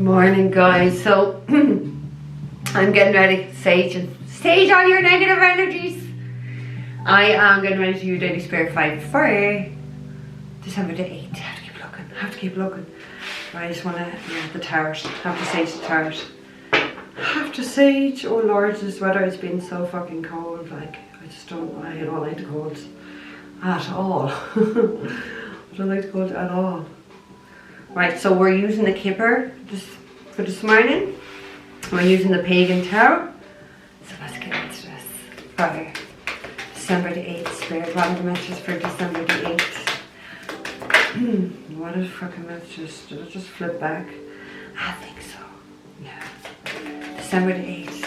Morning, guys. So I'm getting ready. Sage all your negative energies. I am getting ready to do Daily Spirit 5 for December the 8th. Have to keep looking. I just want to, the tarot. Have to sage the tarot. Have to sage. Oh Lord, this weather has been so fucking cold. Like, I don't like the cold at all. I don't like the cold at all. Right, so we're using the Kipper for this morning. We're using the Pagan Tarot. So let's get into this. For December the 8th, Spirit. What are the messages for December the 8th? What are the fucking messages? Did it just flip back? I think so. Yeah. December the 8th.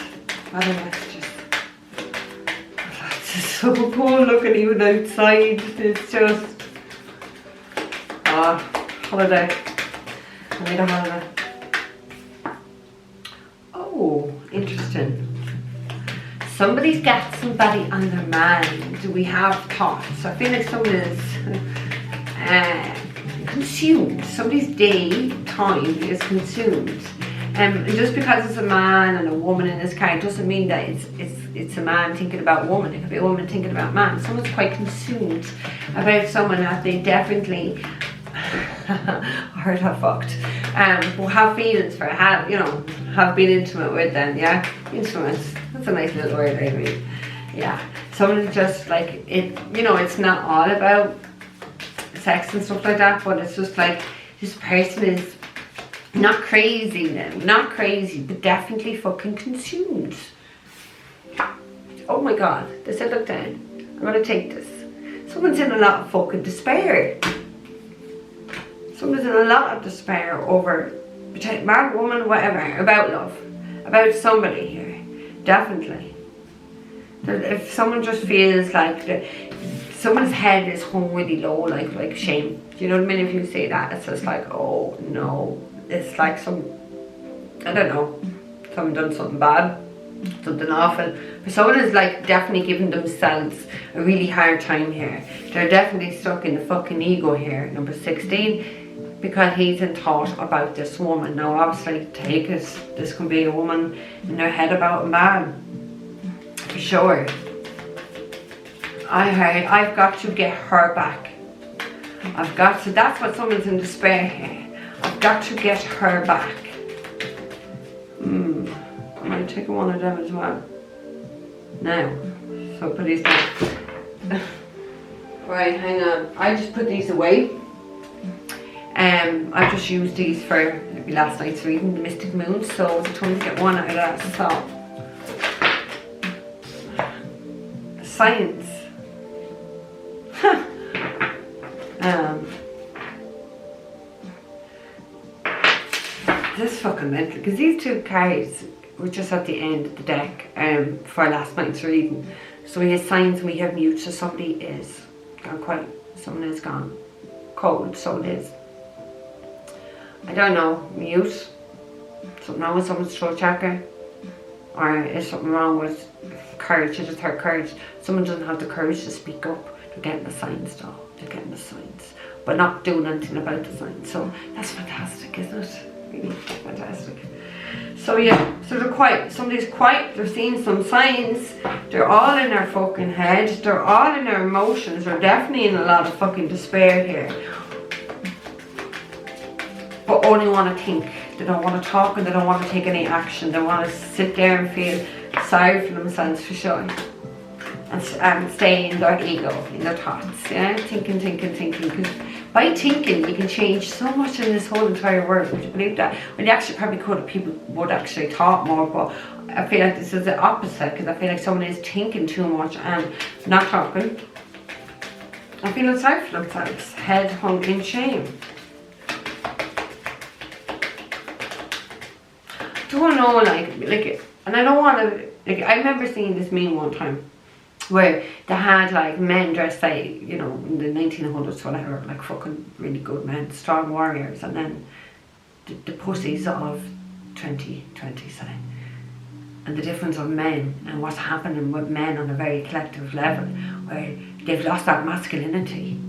What are the messages? Oh, it's so cold looking even outside. It's just... holiday. I need a holiday. Oh, interesting. Somebody's got somebody on their mind. We have thoughts. I feel like someone is consumed. Somebody's day, time is consumed. Just because it's a man and a woman in this car doesn't mean that it's a man thinking about a woman. It could be a woman thinking about a man. Someone's quite consumed about someone that they definitely heard have fucked. Will have feelings for, have been intimate with them, yeah? Intimate. That's a nice little word, I mean. Yeah. Someone just like it, it's not all about sex and stuff like that, but it's just like this person is not crazy now, not crazy, but definitely fucking consumed. Oh my god, they said look down. I'm gonna take this. Someone's in a lot of fucking despair. Someone's in a lot of despair over man, woman, whatever, about love, about somebody here, definitely. If someone just feels like someone's head is hung really low, like shame. Do you know what I mean? If you say that, it's just like, oh no, it's like I don't know, someone done something bad, something awful. But someone is like definitely giving themselves a really hard time here. They're definitely stuck in the fucking ego here, number 16. Because he's in thought about this woman. Now obviously take it, this can be a woman in their head about a man. For sure. I heard, I've got to get her back. That's what someone's in despair here. I've got to get her back. I might take one of them as well. Now, so put these down. Right, hang on. I just put these away. I just used these for maybe last night's reading, the Mystic Moon, so I was trying to get one out of that. So, science. This is fucking mental, because these two cards were just at the end of the deck for last night's reading. So we have signs and we have mute, so somebody is gone quiet, someone is gone cold, so it is. I don't know, mute, something wrong with someone's throat chakra, or is something wrong with courage, just her courage. Someone doesn't have the courage to speak up. They're getting the signs though, they're getting the signs, but not doing anything about the signs. So that's fantastic, isn't it? Really fantastic. So yeah, so they're quiet, somebody's quiet, they're seeing some signs, they're all in their fucking head, they're all in their emotions, they're definitely in a lot of fucking despair here. But only want to think. They don't want to talk and they don't want to take any action. They want to sit there and feel sorry for themselves, for sure. And stay in their ego, in their thoughts. Yeah, thinking. Because by thinking, you can change so much in this whole entire world. Would you believe that? Well, you actually probably could. People would actually talk more, but I feel like this is the opposite. Because I feel like someone is thinking too much and not talking. And feeling sorry for themselves. Head hung in shame. Don't know, like, and I don't want to, like, I remember seeing this meme one time where they had like men dressed like, in the 1900s, whatever, like fucking really good men, strong warriors, and then the pussies of 2020, say, and the difference of men and what's happening with men on a very collective level, where they've lost that masculinity.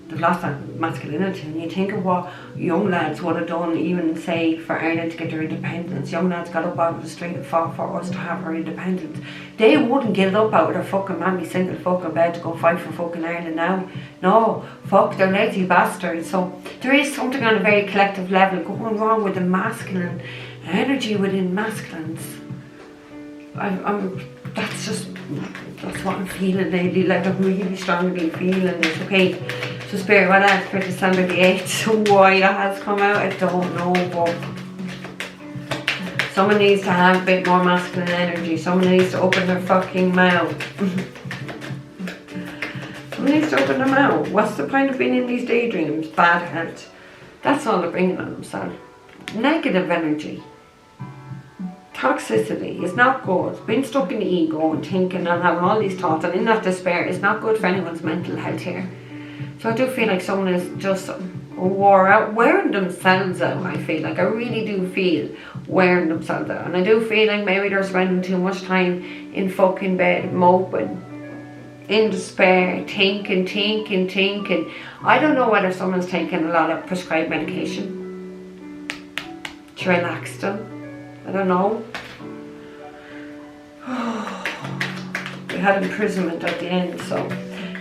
they've lost that masculinity. And you think of what young lads would have done, even say for Ireland to get their independence. Young lads got up out of the street and fought for us to have our independence. They wouldn't get up out of their fucking mammy single fucking bed to go fight for fucking Ireland now. No, fuck, they're lazy bastards. So there is something on a very collective level going wrong with the masculine energy within masculines. That's what I'm feeling lately. Like, I'm really strongly feeling it. Okay, so Spirit, what else for December the 8th? So why that has come out, I don't know, but someone needs to have a bit more masculine energy. Someone needs to open their fucking mouth. Someone needs to open their mouth. What's the point of being in these daydreams? Bad health. That's all they're bringing on themselves. Negative energy. Toxicity is not good. Being stuck in the ego and thinking and having all these thoughts and in that despair is not good for anyone's mental health here. So I do feel like someone is just wore out, wearing themselves out. I feel like I really do feel wearing themselves out, and I do feel like maybe they're spending too much time in fucking bed moping, in despair, thinking. I don't know whether someone's taking a lot of prescribed medication to relax them. I don't know. They had imprisonment at the end, so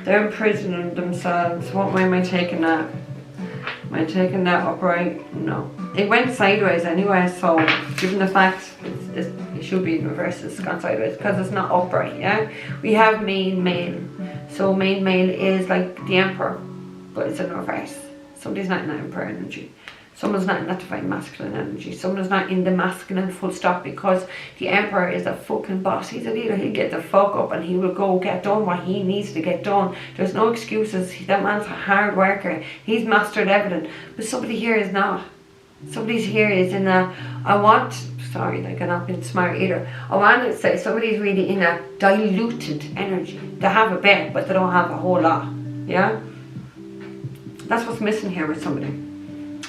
they're imprisoning themselves. What way am I taking that? Am I taking that upright? No. It went sideways anyway, so given the fact it should be in reverse, it's gone sideways because it's not upright, yeah? We have main male. So main male is like the emperor, but it's in reverse. Somebody's not in that emperor energy. Someone's not in that divine masculine energy. Someone's not in the masculine full stop, because the emperor is a fucking boss. He's a leader. He'll get the fuck up and he will go get done what he needs to get done. There's no excuses. That man's a hard worker. He's mastered everything. But somebody here is not. Somebody here is in a, sorry, like I'm not being smart either. I want to say somebody's really in a diluted energy. They have a bit, but they don't have a whole lot. Yeah? That's what's missing here with somebody.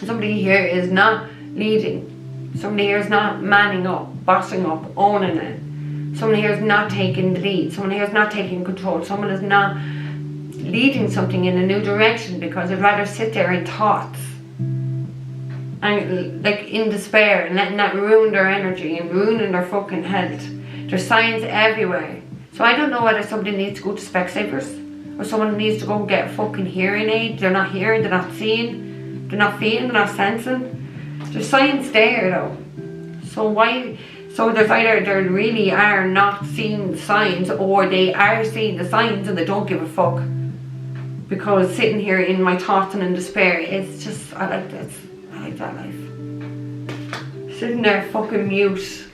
Somebody here is not leading. Somebody here is not manning up, bossing up, owning it. Someone here is not taking the lead. Someone here is not taking control. Someone is not leading something in a new direction because they'd rather sit there in thoughts and like in despair and letting that ruin their energy and ruining their fucking health. There's signs everywhere. So I don't know whether somebody needs to go to Specsavers or someone needs to go get a fucking hearing aid. They're not hearing, they're not seeing. They're not feeling, they're not sensing. There's signs there though. So why? So there's either they really are not seeing the signs, or they are seeing the signs and they don't give a fuck. Because sitting here in my thoughts and in despair, it's just, I like this. I like that life. Sitting there fucking mute.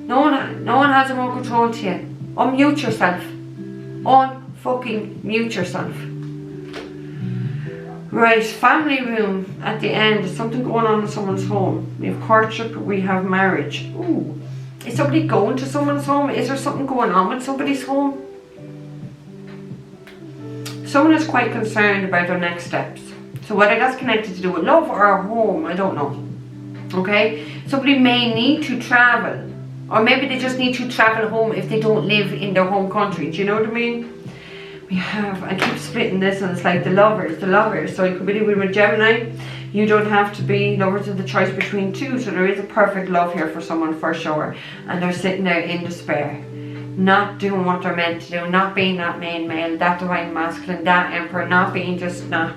No one has a more control to you. Unmute yourself. Unfucking mute yourself. Right, family room at the end. There's something going on in someone's home. We have courtship, we have marriage. Ooh. Is somebody going to someone's home? Is there something going on with somebody's home? Someone is quite concerned about their next steps. So whether that's connected to do with love or a home, I don't know. Okay? Somebody may need to travel. Or maybe they just need to travel home if they don't live in their home country. Do you know what I mean? We have, I keep splitting this and it's like the lovers. So it could be with Gemini. You don't have to be lovers of the choice between two. So there is a perfect love here for someone for sure. And they're sitting there in despair. Not doing what they're meant to do. Not being that main male, that divine masculine, that emperor. Not being just not.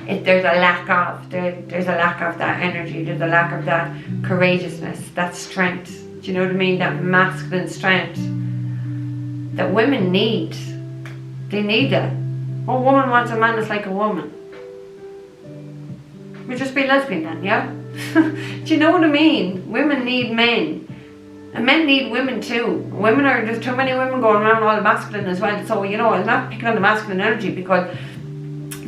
There's a lack of. There's a lack of that energy. There's a lack of that courageousness. That strength. Do you know what I mean? That masculine strength. That women need. They need that. What woman wants a man that's like a woman? We just be lesbian then, yeah? Do you know what I mean? Women need men. And men need women too. There's too many women going around all masculine as well. So, you know, I'm not picking on the masculine energy because,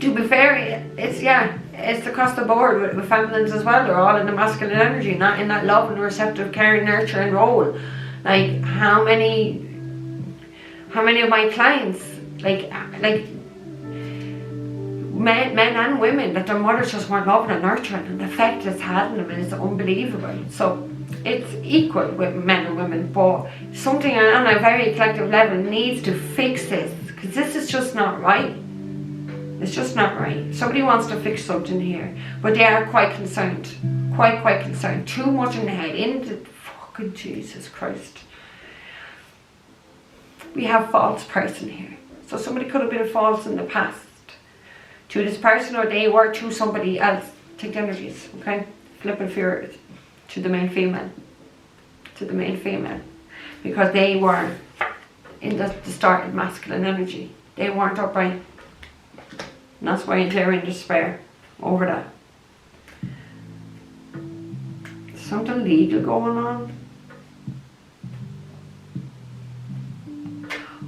to be fair, it's across the board with feminines as well. They're all in the masculine energy, not in that love and receptive, caring, nurturing role. Like, how many of my clients, like men and women, that their mothers just weren't loving and nurturing, and the effect it's had on them is unbelievable. So it's equal with men and women, but something on a very collective level needs to fix this, because this is just not right. It's just not right. Somebody wants to fix something here, but they are quite concerned. Quite concerned. Too much in the head. Into fucking Jesus Christ. We have false person here. So somebody could have been false in the past to this person, or they were to somebody else. Take the energies, okay? Flipping fear to the main female. To the main female. Because they were in the distorted masculine energy. They weren't upright. And that's why they're in despair over that. Something legal going on.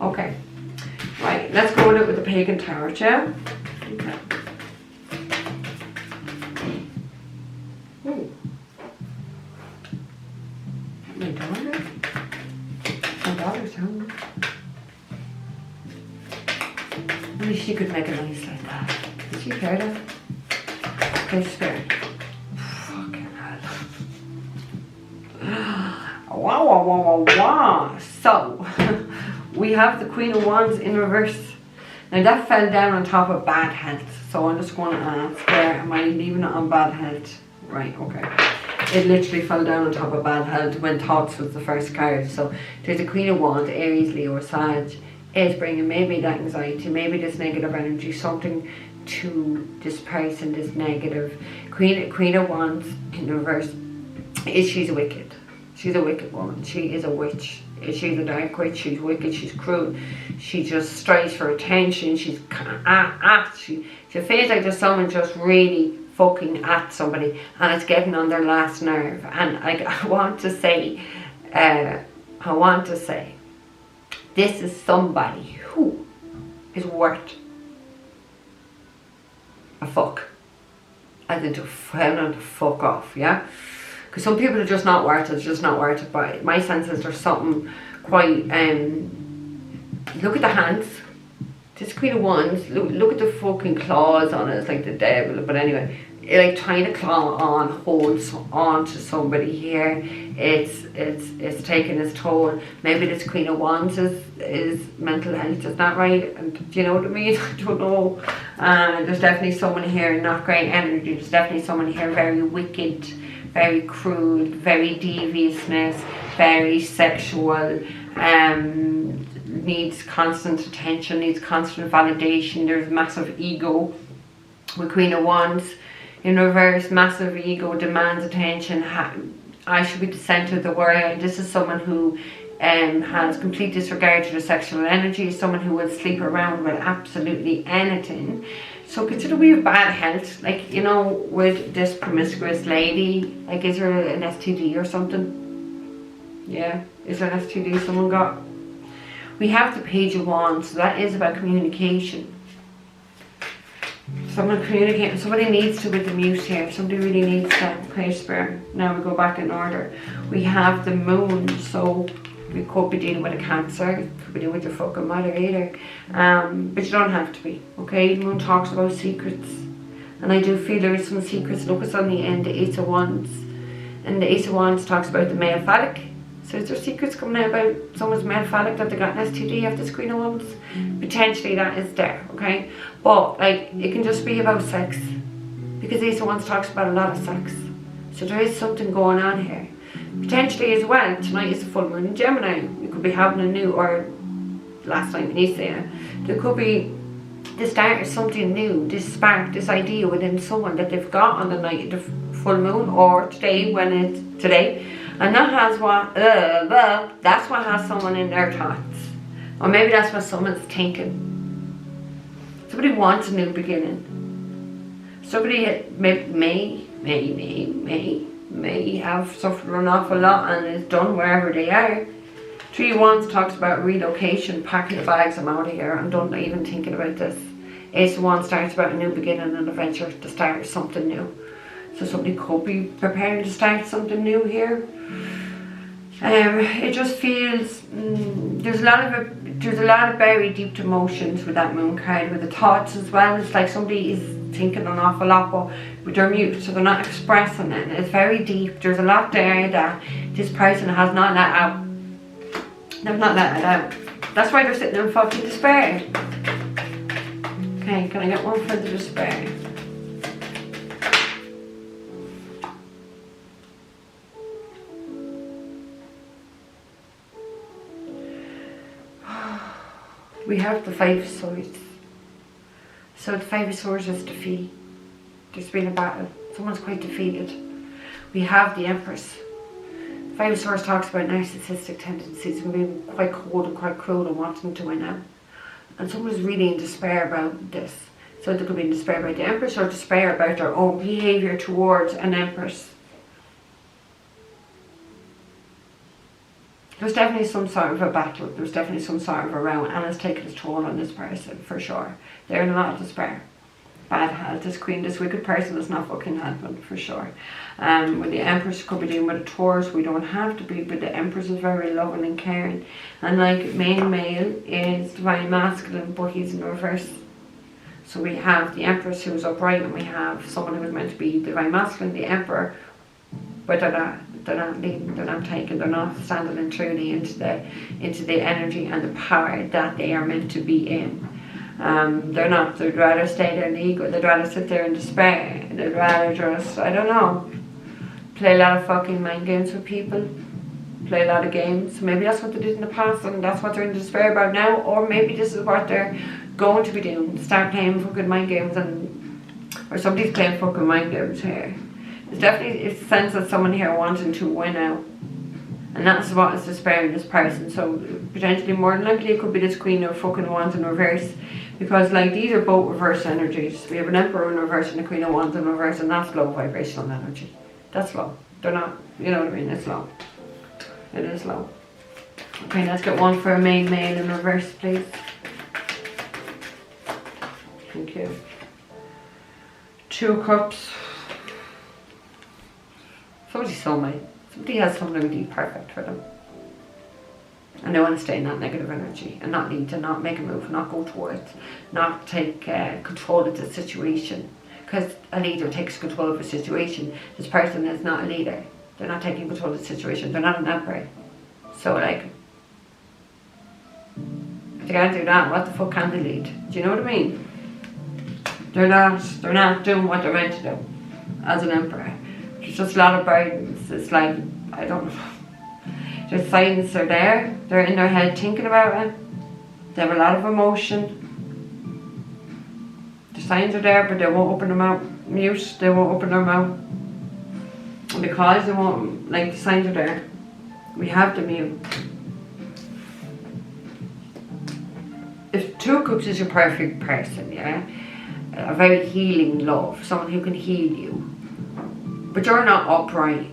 Okay. Right, let's go with it with the pagan tarot, yeah? Okay. Ooh. My daughter? My daughter's hungry. Only she could make a noise like that. Did she hear that? Okay, spirit. Fucking hell. Wow. So, we have the Queen of Wands in reverse. Now that fell down on top of bad health. So I'm just going to ask, where am I leaving it on bad health? Right, okay. It literally fell down on top of bad health when thoughts was the first card. So there's a Queen of Wands, Aries, Leo, or Sag. Is bringing maybe that anxiety, maybe this negative energy, something to this person, this negative. Queen of Wands in reverse is she's wicked. She's a wicked woman. She is a witch. She's a dark witch. She's wicked. She's cruel. She just strives for attention. She feels like there's someone just really fucking at somebody, and it's getting on their last nerve. And I want to say, this is somebody who is worth a fuck. As in to fuck off, yeah? Because some people are just not worth it, it's just not worth it. But my sense is there's something quite, look at the hands. This Queen of Wands, look at the fucking claws on it, it's like the devil. But anyway, like trying to claw on, holds on to somebody here. It's taking its toll. Maybe this Queen of Wands is mental health, is that right? And do you know what I mean? I don't know. There's definitely someone here not great energy. There's definitely someone here very wicked, very cruel, very deviousness, very sexual, needs constant attention, needs constant validation. There's massive ego with Queen of Wands in reverse. Massive ego, demands attention. I should be the centre of the world. This is someone who has complete disregard to the sexual energy, someone who will sleep around with absolutely anything. So consider we have bad health, like, you know, with this promiscuous lady, like, is there an STD or something? Yeah, is there an STD someone got? We have the Page of Wands, so that is about communication. Someone communicating, somebody needs to with the mute here, somebody really needs to. Okay, Spirit, now we go back in order. We have the Moon, so we could be dealing with a Cancer, could be dealing with your fucking mother either. But you don't have to be, okay? The Moon talks about secrets, and I do feel there is some secrets. Look, it's on the end, the Ace of Wands, and the Ace of Wands talks about the male phallic. So is there secrets coming out about someone's male phallic, that they got an STD after the Queen of Wands? Potentially that is there, okay? But like, it can just be about sex, because Ace of Wands talks about a lot of sex. So there is something going on here. Potentially as well, tonight is the full moon in Gemini. We could be having a new, or last time in Easter, there could be the start of something new, this spark, this idea within someone that they've got on the night of the full moon, or today when it's today. And that has what, that's what has someone in their thoughts. Or maybe that's what someone's thinking. Somebody wants a new beginning. Somebody may have suffered an awful lot and is done wherever they are. Three of Wands talks about relocation, packing the bags, I'm out of here, I'm done even thinking about this. Ace of Wands starts about a new beginning and adventure, to start something new. So somebody could be preparing to start something new here. It just feels there's a lot of very deep emotions with that Moon card, with the thoughts as well. It's like somebody is thinking an awful lot, but they're mute, so they're not expressing it. It's very deep. There's a lot there that this person has not let out. They've not let it out. That's why they're sitting in fucking despair. Okay, can I get one for the despair? We have the Five of Swords. So the Five of Swords is defeat. There's been a battle. Someone's quite defeated. We have the Empress. Five of Swords talks about narcissistic tendencies and being quite cold and quite cruel and wanting to win out. And someone's really in despair about this. So they could be in despair about the Empress or despair about their own behaviour towards an Empress. There's definitely some sort of a battle. There's definitely some sort of a row, and it's taken its toll on this person for sure. They're in a lot of despair. Bad health. This queen, this wicked person is not fucking helping for sure. With the Empress could be dealing with a Taurus. We don't have to be, but the Empress is very loving and caring. And like main male is divine masculine, but he's in reverse. So we have the Empress who's upright, and we have someone who is meant to be divine masculine, the Emperor, but they're not leading, they're not taking, they're not standing in truly into the energy and the power that they are meant to be in. They're not, they'd rather stay there in the ego, they'd rather sit there in despair, they'd rather just, I don't know, play a lot of fucking mind games with people, play a lot of games. Maybe that's what they did in the past and that's what they're in despair about now, or maybe this is what they're going to be doing, start playing fucking mind games, or somebody's playing fucking mind games here. There's definitely a sense of someone here wanting to win out. And that's what is despairing this person. So potentially more than likely it could be this Queen of fucking Wands in reverse. Because like these are both reverse energies. We have an Emperor in reverse and a Queen of Wands in reverse, and that's low vibrational energy. That's low. They're not, you know what I mean, it's low. It is low. Okay, let's get one for a main male in reverse, please. Thank you. Two of Cups. Somebody's soulmate. Somebody has something really perfect for them. And they want to stay in that negative energy and not lead, to not make a move, not go towards, not take control of the situation. Because a leader takes control of a situation. This person is not a leader. They're not taking control of the situation. They're not an emperor. So like, if they can't do that, what the fuck can they lead? Do you know what I mean? They're not doing what they're meant to do as an emperor. There's just a lot of burdens. It's like, I don't know. The signs are there. They're in their head thinking about it. They have a lot of emotion. The signs are there, but they won't open their mouth. Mute. They won't open their mouth. And because they won't, like the signs are there, we have to mute. If Two of Cups is your perfect person, yeah, a very healing love, someone who can heal you, but you're not upright.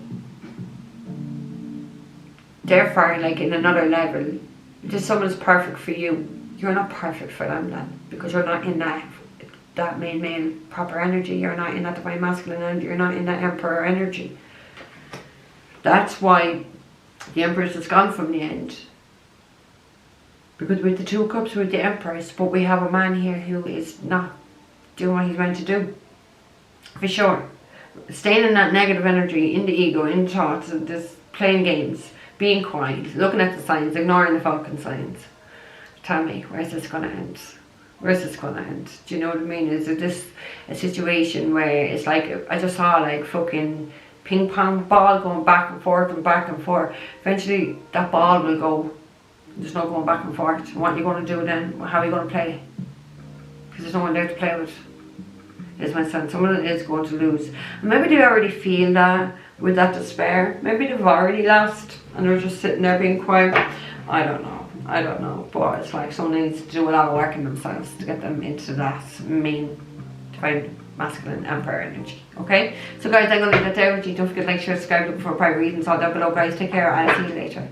Therefore, like in another level, if someone is perfect for you, you're not perfect for them then, because you're not in that main male proper energy. You're not in that divine masculine energy. You're not in that emperor energy. That's why the Empress has gone from the end. Because with the Two of Cups, with the Empress, but we have a man here who is not doing what he's meant to do. For sure. Staying in that negative energy, in the ego, in thoughts, and just playing games, being quiet, looking at the signs, ignoring the fucking signs. Tell me, where's this going to end? Where's this going to end? Do you know what I mean? Is it this a situation where it's like, I just saw like fucking ping pong ball going back and forth and back and forth. Eventually that ball will go. There's no going back and forth. What are you going to do then? How are you going to play? Because there's no one there to play with. Is my sense. Someone is going to lose. And maybe they already feel that with that despair. Maybe they've already lost and they're just sitting there being quiet. I don't know. But it's like someone needs to do a lot of work in themselves to get them into that main divine masculine emperor energy. Okay? So guys, I'm going to leave that there with you. Don't forget to like, share, subscribe, look for private readings all down below. Guys, take care. I'll see you later.